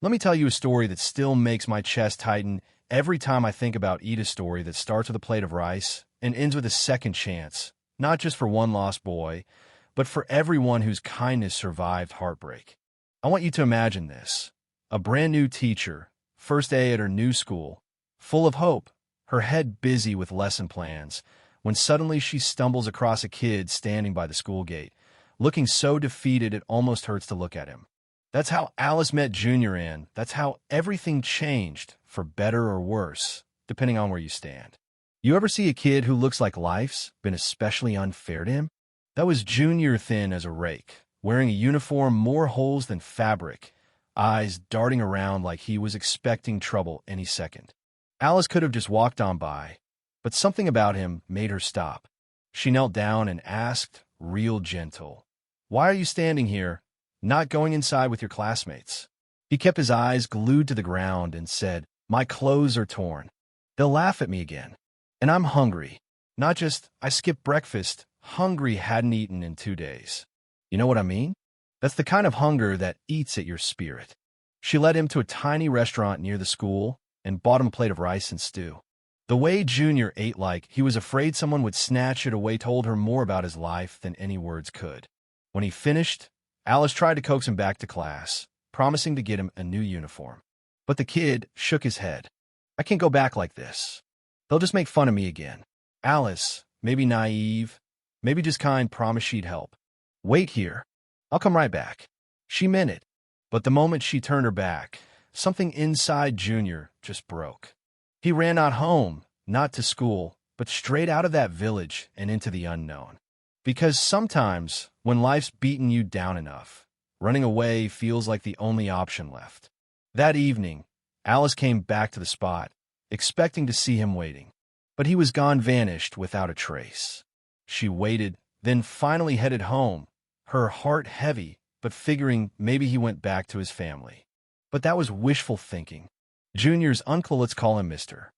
Let me tell you a story that still makes my chest tighten every time I think about Ida's story that starts with a plate of rice and ends with a second chance, not just for one lost boy, but for everyone whose kindness survived heartbreak. I want you to imagine this. A brand new teacher, first day at her new school, full of hope, her head busy with lesson plans, when suddenly she stumbles across a kid standing by the school gate, looking so defeated it almost hurts to look at him. That's how Alice met Junior, and that's how everything changed, for better or worse, depending on where you stand. You ever see a kid who looks like life's been especially unfair to him? That was Junior, thin as a rake, wearing a uniform more holes than fabric, eyes darting around like he was expecting trouble any second. Alice could have just walked on by, but something about him made her stop. She knelt down and asked, real gentle, "Why are you standing here, not going inside with your classmates?" He kept his eyes glued to the ground and said, "My clothes are torn. They'll laugh at me again. And I'm hungry. Not just, I skipped breakfast, hungry, hadn't eaten in 2 days. You know what I mean? That's the kind of hunger that eats at your spirit." She led him to a tiny restaurant near the school and bought him a plate of rice and stew. The way Junior ate, like he was afraid someone would snatch it away, told her more about his life than any words could. When he finished, Alice tried to coax him back to class, promising to get him a new uniform. But the kid shook his head. "I can't go back like this. They'll just make fun of me again." Alice, maybe naive, maybe just kind, promised she'd help. "Wait here. I'll come right back." She meant it. But the moment she turned her back, something inside Junior just broke. He ran not home, not to school, but straight out of that village and into the unknown. Because sometimes, when life's beaten you down enough, running away feels like the only option left. That evening, Alice came back to the spot, expecting to see him waiting. But he was gone, vanished without a trace. She waited, then finally headed home, her heart heavy, but figuring maybe he went back to his family. But that was wishful thinking. Junior's uncle, let's call him Mr.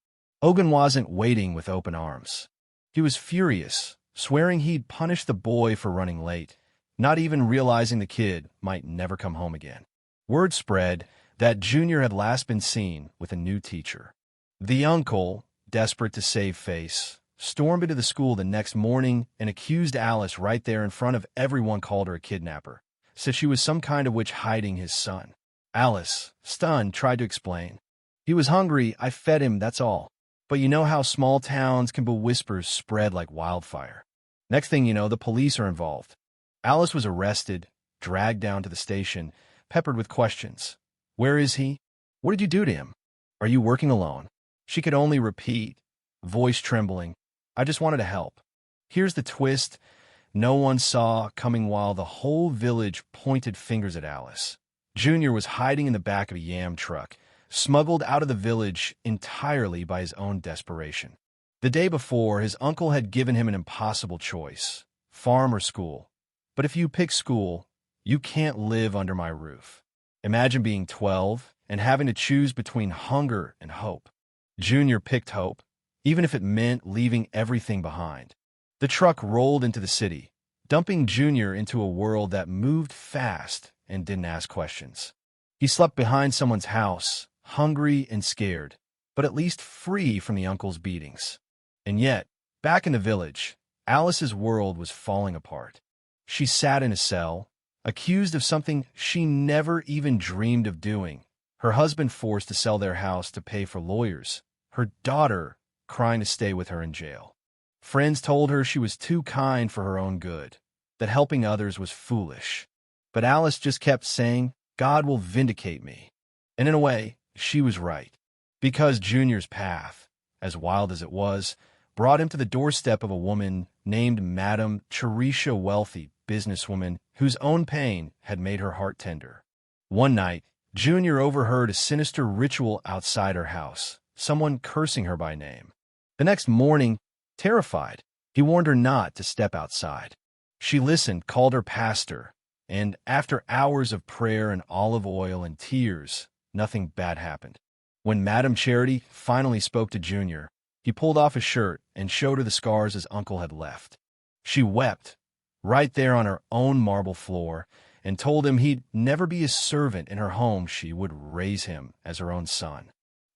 Ogun, wasn't waiting with open arms. He was furious, swearing he'd punish the boy for running late, not even realizing the kid might never come home again. Word spread that Junior had last been seen with a new teacher. The uncle, desperate to save face, stormed into the school the next morning and accused Alice right there in front of everyone, called her a kidnapper, said she was some kind of witch hiding his son. Alice, stunned, tried to explain. "He was hungry, I fed him, that's all. But you know how small towns can, but whispers spread like wildfire. Next thing you know, the police are involved." Alice was arrested, dragged down to the station, peppered with questions. "Where is he? What did you do to him? Are you working alone?" She could only repeat, voice trembling, "I just wanted to help." Here's the twist no one saw coming while the whole village pointed fingers at Alice. Junior was hiding in the back of a yam truck, smuggled out of the village entirely by his own desperation. The day before, his uncle had given him an impossible choice, farm or school. "But if you pick school, you can't live under my roof." Imagine being 12 and having to choose between hunger and hope. Junior picked hope, even if it meant leaving everything behind. The truck rolled into the city, dumping Junior into a world that moved fast and didn't ask questions. He slept behind someone's house, hungry and scared, but at least free from the uncle's beatings. And yet, back in the village, Alice's world was falling apart. She sat in a cell, accused of something she never even dreamed of doing. Her husband forced to sell their house to pay for lawyers. Her daughter crying to stay with her in jail. Friends told her she was too kind for her own good, that helping others was foolish. But Alice just kept saying, "God will vindicate me." And in a way, she was right. Because Junior's path, as wild as it was, brought him to the doorstep of a woman named Madame Cherisha, wealthy businesswoman whose own pain had made her heart tender. One night, Junior overheard a sinister ritual outside her house, someone cursing her by name. The next morning, terrified, he warned her not to step outside. She listened, called her pastor, and after hours of prayer and olive oil and tears, nothing bad happened. When Madame Charity finally spoke to Junior, he pulled off his shirt and showed her the scars his uncle had left. She wept, right there on her own marble floor, and told him he'd never be a servant in her home. She would raise him as her own son.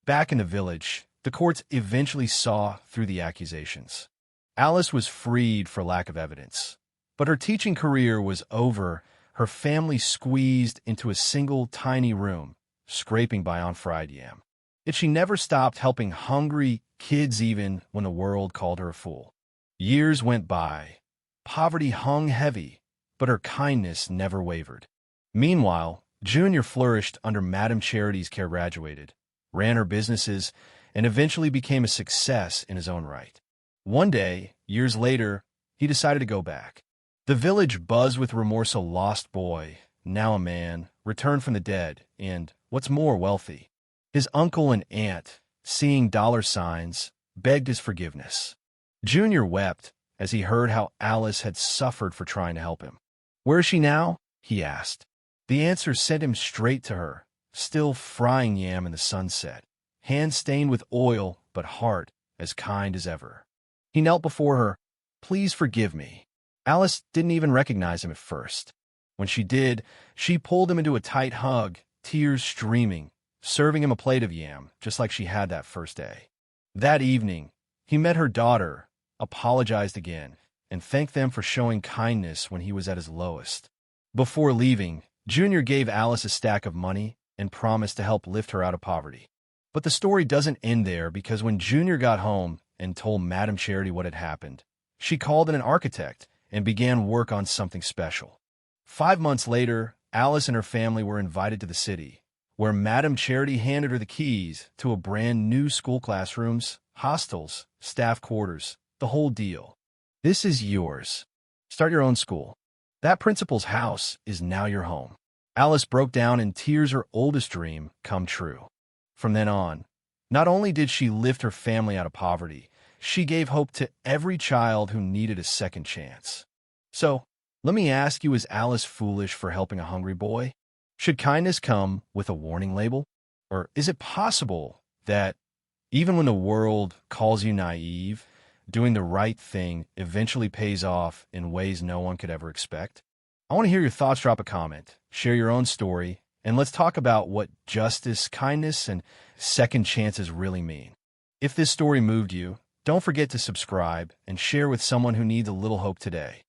Back in the village, the courts eventually saw through the accusations. Alice was freed for lack of evidence, but her teaching career was over, her family squeezed into a single tiny room, scraping by on fried yam. Yet she never stopped helping hungry kids even when the world called her a fool. Years went by. Poverty hung heavy, but her kindness never wavered. Meanwhile, Junior flourished under Madame Charity's care, graduated, ran her businesses, and eventually became a success in his own right. One day, years later, he decided to go back. The village buzzed with remorse. A lost boy, now a man, returned from the dead, and, what's more, wealthy. His uncle and aunt, seeing dollar signs, begged his forgiveness. Junior wept as he heard how Alice had suffered for trying to help him. "Where is she now?" he asked. The answer sent him straight to her, still frying yam in the sunset, hands stained with oil, but heart as kind as ever. He knelt before her. "Please forgive me." Alice didn't even recognize him at first. When she did, she pulled him into a tight hug, tears streaming, serving him a plate of yam, just like she had that first day. That evening, he met her daughter, apologized again, and thanked them for showing kindness when he was at his lowest. Before leaving, Junior gave Alice a stack of money and promised to help lift her out of poverty. But the story doesn't end there, because when Junior got home and told Madame Charity what had happened, she called in an architect and began work on something special. 5 months later, Alice and her family were invited to the city, where Madame Charity handed her the keys to a brand new school, classrooms, hostels, staff quarters, the whole deal. "This is yours. Start your own school. That principal's house is now your home." Alice broke down in tears, her oldest dream come true. From then on, not only did she lift her family out of poverty, she gave hope to every child who needed a second chance. So, let me ask you, is Alice foolish for helping a hungry boy? Should kindness come with a warning label? Or is it possible that even when the world calls you naive, doing the right thing eventually pays off in ways no one could ever expect? I want to hear your thoughts. Drop a comment, share your own story, and let's talk about what justice, kindness, and second chances really mean. If this story moved you, don't forget to subscribe and share with someone who needs a little hope today.